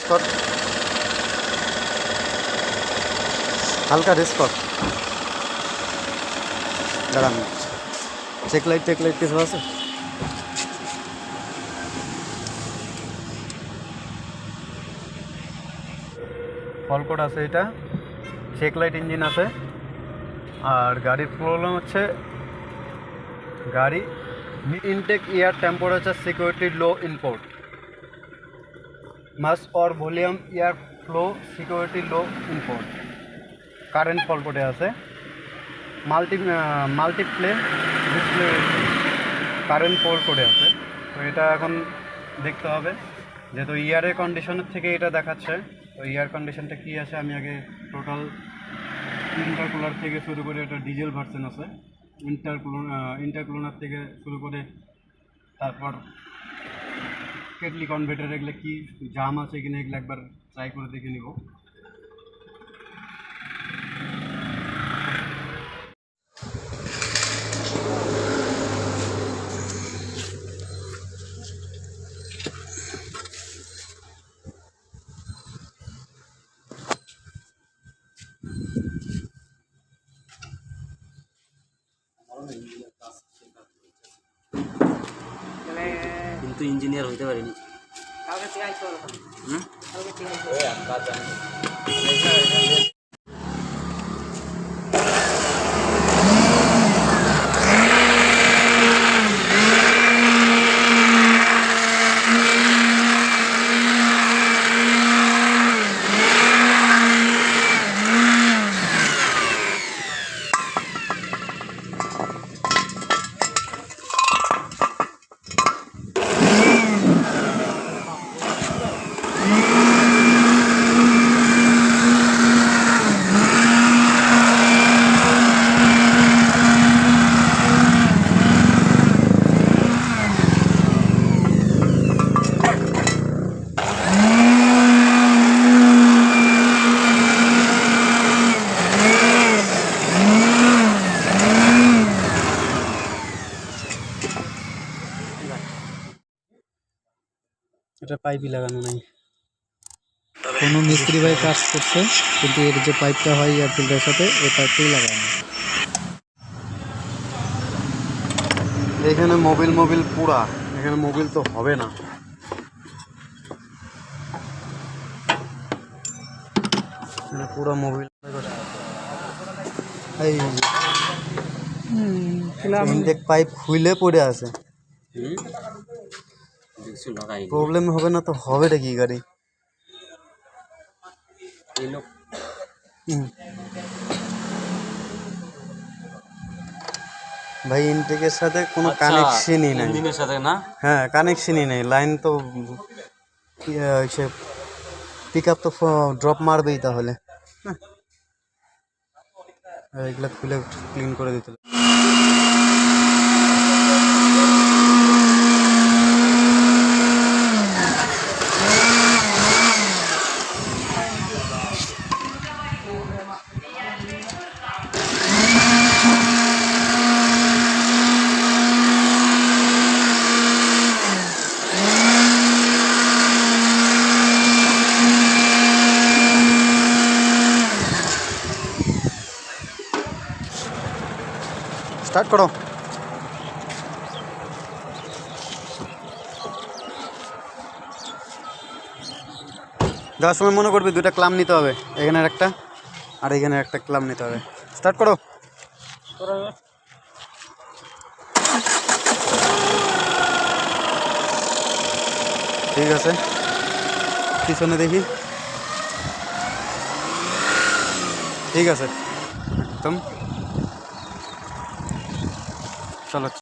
কর, হালকা রেস কর। দাঁড়ান, চেক লাইট কিছু আছে? ফল কোড আছে, এটা চেক লাইট ইঞ্জিন আছে। আর গাড়ির প্রবলেম হচ্ছে গাড়ি intake air temperature security low input mass or volume air flow security low input current fall কোডে আছে। মাল্টিপ্লে ডিসপ্লে কারেন্ট ফল কোডে আছে। তো এটা এখন দেখতে হবে, যেহেতু ইয়ারের কন্ডিশনের থেকে এটা দেখাচ্ছে। তো ইয়ার কন্ডিশনটা কী আছে আমি আগে টোটাল ইন্টারকুলার থেকে শুরু করে, এটা ডিজেল ভার্সন আছে, ইন্টারকুলার থেকে শুরু করে তারপর কেটলি কনভার্টার, এগুলো কি জাম আছে কিনা এগুলো একবার ট্রাই করে দেখে নিব। কিন্তু ইঞ্জিনিয়ার হইতে পারিনি। এটা পাইপই লাগানো নাই, কোনো মিস্ত্রি ভাই কাজ করছে, কিন্তু এর যে পাইপটা হয় এয়ার ফিল্টারের সাথে এই পাইপটাই লাগানো। এখানে মোবিল পুরা, এখানে মোবিল তো হবে না। পুরো মোবিল এই ইনটেক পাইপ খুলে পড়ে আছে। প্রবলেম হবে না তো হবেটা কি গাড়ি? ভাই ইনটেকের সাথে কোনো কানেকশনই নাই। ইঞ্জিনের সাথে না? হ্যাঁ, কানেকশনই নেই। লাইন তো সে পিক আপ তো ড্রপ মারবেই তাহলে। এগুলা খুলে ক্লিন করে দিতে। স্টার্ট করো। যাওয়ার সময় মনে করবি দুটা ক্লাম নিতে হবে, এখানের একটা আর এখানে একটা ক্লাম নিতে হবে। স্টার্ট করো। ঠিক আছে, পিছনে দেখি। ঠিক আছে, একদম চলো।